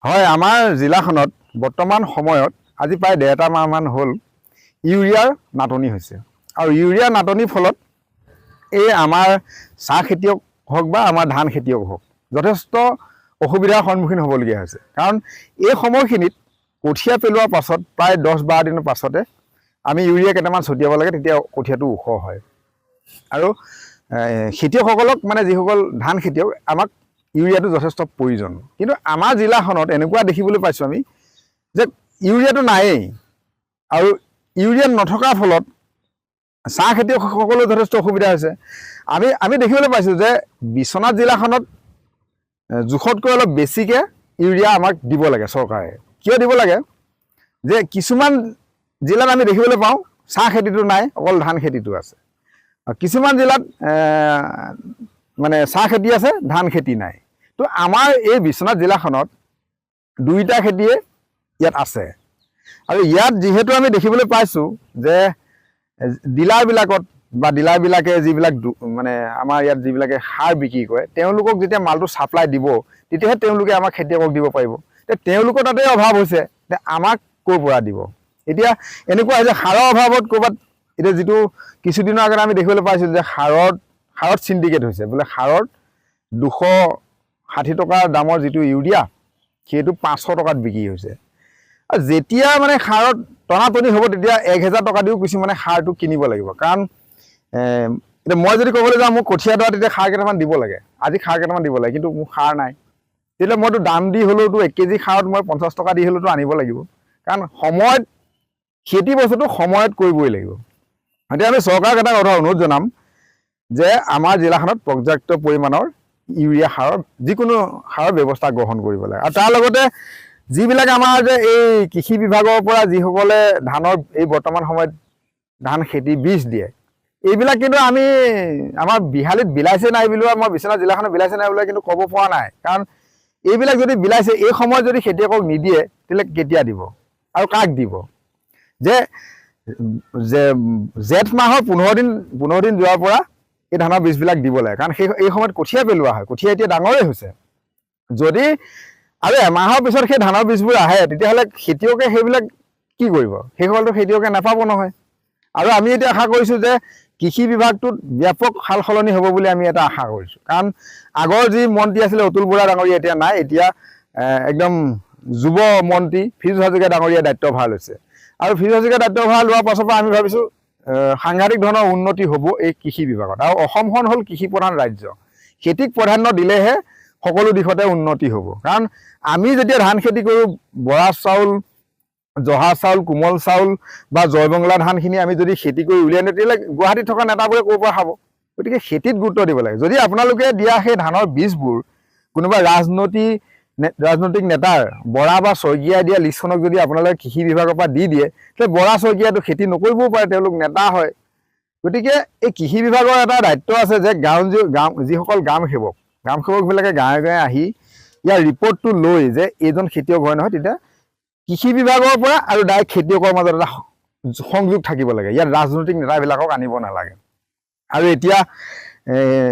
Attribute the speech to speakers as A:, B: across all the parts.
A: হয়, আমাৰ জিলাখনত বৰ্তমান সময়ত আজি প্ৰায় 1.5 মাহমান হ'ল ইউৰিয়াৰ নাটনি হৈছে। আৰু ইউৰিয়াৰ নাটনিৰ ফলত এই আমাৰ চাহ খেতিয়ক হওক বা আমাৰ ধান খেতিয়ক হওক যথেষ্ট অসুবিধাৰ সন্মুখীন হ'বলগীয়া হৈছে। কাৰণ এই সময়খিনিত কঠীয়া পেলোৱাৰ পাছত প্ৰায় 10-12 দিনৰ পাছতে আমি ইউৰিয়া কেইটামান ছটিয়াব লাগে, তেতিয়া কঠীয়াটো ওখ হয়। আৰু খেতিয়কসকলক মানে যিসকল ধান খেতিয়ক আমাক ইউৰিয়াটো যথেষ্ট প্ৰয়োজন। কিন্তু আমাৰ জিলাখনত এনেকুৱা দেখিবলৈ পাইছোঁ আমি যে ইউৰিয়াটো নায়েই, আৰু ইউৰিয়া নথকাৰ ফলত চাহ খেতিয়কসকলেও যথেষ্ট অসুবিধা হৈছে। আমি দেখিবলৈ পাইছোঁ যে বিশ্বনাথ জিলাখনত জোখতকৈ অলপ বেছিকৈ ইউৰিয়া আমাক দিব লাগে চৰকাৰে। কিয় দিব লাগে? যে কিছুমান জিলাত আমি দেখিবলৈ পাওঁ চাহ খেতিটো নাই, অকল ধান খেতিটো আছে। কিছুমান জিলাত মানে চাহ খেতি আছে, ধান খেতি নাই। তো আমাৰ এই বিশ্বনাথ জিলাখনত দুইটা খেতিয়ে ইয়াত আছে। আৰু ইয়াত যিহেতু আমি দেখিবলৈ পাইছোঁ যে ডিলাৰবিলাকত বা ডিলাৰবিলাকে যিবিলাক মানে আমাৰ ইয়াত যিবিলাকে সাৰ বিক্ৰী কৰে, তেওঁলোকক যেতিয়া মালটো ছাপ্লাই দিব তেতিয়াহে তেওঁলোকে আমাৰ খেতিয়কক দিব পাৰিব। তেওঁলোকৰ তাতে অভাৱ হৈছে, আমাক ক'ৰ পৰা দিব? এতিয়া এনেকুৱা হৈছে সাৰৰ অভাৱত ক'ৰবাত, এতিয়া যিটো কিছুদিনৰ আগতে আমি দেখিবলৈ পাইছিলোঁ যে সাৰত চিণ্ডিকেট হৈছে, বোলে সাৰত 260 টকাৰ দামৰ যিটো ইউৰিয়া সেইটো 500 টকাত বিক্ৰী হৈছে। আৰু যেতিয়া মানে সাৰত টনাটনি হ'ব তেতিয়া 1000 টকা দিও কিছুমানে সাৰটো কিনিব লাগিব। কাৰণ এতিয়া মই যদি ক'বলৈ যাওঁ মোক কঠীয়া দৰা তেতিয়া সাৰ কেইটামান দিব লাগে, আজি সাৰ কেইটামান দিব লাগে, কিন্তু মোৰ সাৰ নাই। তেতিয়া মইতো দাম দি হ'লেওতো 1 কেজি সাৰত মই 50 টকা দি হ'লেওতো আনিব লাগিব। কাৰণ সময়ত খেতি বস্তুটো সময়ত কৰিবই লাগিব। এতিয়া আমি চৰকাৰক এটা কথা অনুৰোধ জনাম যে আমাৰ জিলাখনত পৰ্যাপ্ত পৰিমাণৰ ইউৰিয়া সাৰৰ যিকোনো সাৰৰ ব্যৱস্থা গ্ৰহণ কৰিব লাগে। আৰু তাৰ লগতে যিবিলাক আমাৰ যে এই কৃষি বিভাগৰ পৰা যিসকলে ধানৰ এই বৰ্তমান সময়ত ধান খেতি বীজ দিয়ে, এইবিলাক কিন্তু আমি আমাৰ বিহালীত বিলাইছে নাই বুলিও, আমাৰ বিশ্বনাথ জিলাখনত বিলাইছে নাই বুলিও কিন্তু ক'ব পৰা নাই। কাৰণ এইবিলাক যদি বিলাইছে এই সময়ত যদি খেতিয়কক নিদিয়ে তেতিয়াহ'লে কেতিয়া দিব আৰু কাক দিব? যে জেঠ মাহৰ 15 দিন যোৱাৰ পৰা এই ধানৰ বীজবিলাক দিব লাগে। কাৰণ এই সময়ত কঠীয়া পেলোৱা হয়, কঠীয়া এতিয়া ডাঙৰেই হৈছে। যদি আৰু এমাহৰ পিছত সেই ধানৰ বীজবোৰ আহে তেতিয়াহ'লে খেতিয়কে সেইবিলাক কি কৰিব? সেইসকলতো খেতিয়কে নাপাব নহয়। আৰু আমি এতিয়া আশা কৰিছোঁ যে কৃষি বিভাগটোত ব্যাপক সাল সলনি হ'ব বুলি আমি এটা আশা কৰিছোঁ। কাৰণ আগৰ যি মন্ত্ৰী আছিলে অতুল বৰা ডাঙৰীয়া এতিয়া নাই, এতিয়া একদম যুৱ মন্ত্ৰী ফিৰোজ হাজৰিকা ডাঙৰীয়াই দায়িত্বভাৰ লৈছে। আৰু ফিৰোজ হাজৰিকা দায়িত্বভাৰ লোৱাৰ পাছৰ পৰা আমি ভাবিছোঁ সাংঘাতিক ধৰণৰ উন্নতি হ'ব এই কৃষি বিভাগত। আৰু অসমখন হ'ল কৃষি প্ৰধান ৰাজ্য, খেতিক প্ৰাধান্য দিলেহে সকলো দিশতে উন্নতি হ'ব। কাৰণ আমি যেতিয়া ধান খেতি কৰোঁ, বৰা চাউল, জহা চাউল, কোমল চাউল বা জয়বংলা ধানখিনি আমি যদি খেতি কৰি উলিয়াই নিওঁ তেতিয়াহ'লে গুৱাহাটীত থকা নেতাবোৰে ক'ৰ পৰা খাব? গতিকে খেতিত গুৰুত্ব দিব লাগে। যদি আপোনালোকে দিয়া সেই ধানৰ বীজবোৰ কোনোবা ৰাজনৈতিক নেতাৰ বৰা বা শইকীয়াই দিয়া লিষ্টখনক যদি আপোনালোকে কৃষি বিভাগৰ পৰা দি দিয়ে, তেতিয়া বৰা শইকীয়াটো খেতি নকৰিবও পাৰে, তেওঁলোক নেতা হয়। গতিকে এই কৃষি বিভাগৰ এটা দায়িত্ব আছে যে যিসকল গ্ৰাম সেৱকবিলাকে গাঁৱে গাঁৱে আহি ইয়াৰ ৰিপৰ্টটো লৈ যে এইজন খেতিয়ক হয় নহয়, তেতিয়া কৃষি বিভাগৰ পৰা আৰু ডাইৰেক্ট খেতিয়কৰ মাজত এটা সংযোগ থাকিব লাগে। ইয়াত ৰাজনৈতিক নেতাবিলাকক আনিব নালাগে। আৰু এতিয়া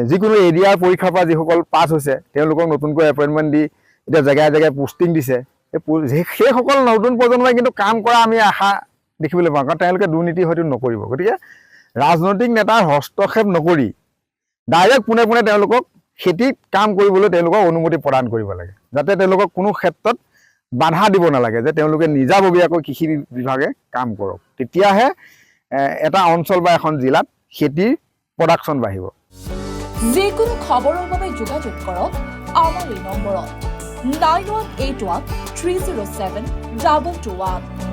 A: যিকোনো এৰিয়াৰ পৰীক্ষাৰ পৰা যিসকল পাছ হৈছে তেওঁলোকক নতুনকৈ এপইণ্টমেণ্ট দি এতিয়া জেগাই জেগাই পোষ্টিং দিছে। সেইসকল নতুন প্ৰজন্মই কিন্তু কাম কৰা আমি আশা দেখিবলৈ পাওঁ, কাৰণ তেওঁলোকে দুৰ্নীতি হয়তো নকৰিব। গতিকে ৰাজনৈতিক নেতাৰ হস্তক্ষেপ নকৰি ডাইৰেক্ট পোনে পোনে তেওঁলোকক খেতিত কাম কৰিবলৈ তেওঁলোকক অনুমতি প্ৰদান কৰিব লাগে, যাতে তেওঁলোকক কোনো ক্ষেত্ৰত বাধা দিব নালাগে, যে তেওঁলোকে নিজাববীয়াকৈ কৃষি বিভাগে কাম কৰক। তেতিয়াহে এটা অঞ্চল বা এখন জিলাত খেতিৰ প্ৰডাকশ্যন বাঢ়িব।
B: যিকোনো খবৰৰ বাবে যোগাযোগ কৰক আমাৰ এই নম্বৰত 9181 307 2221।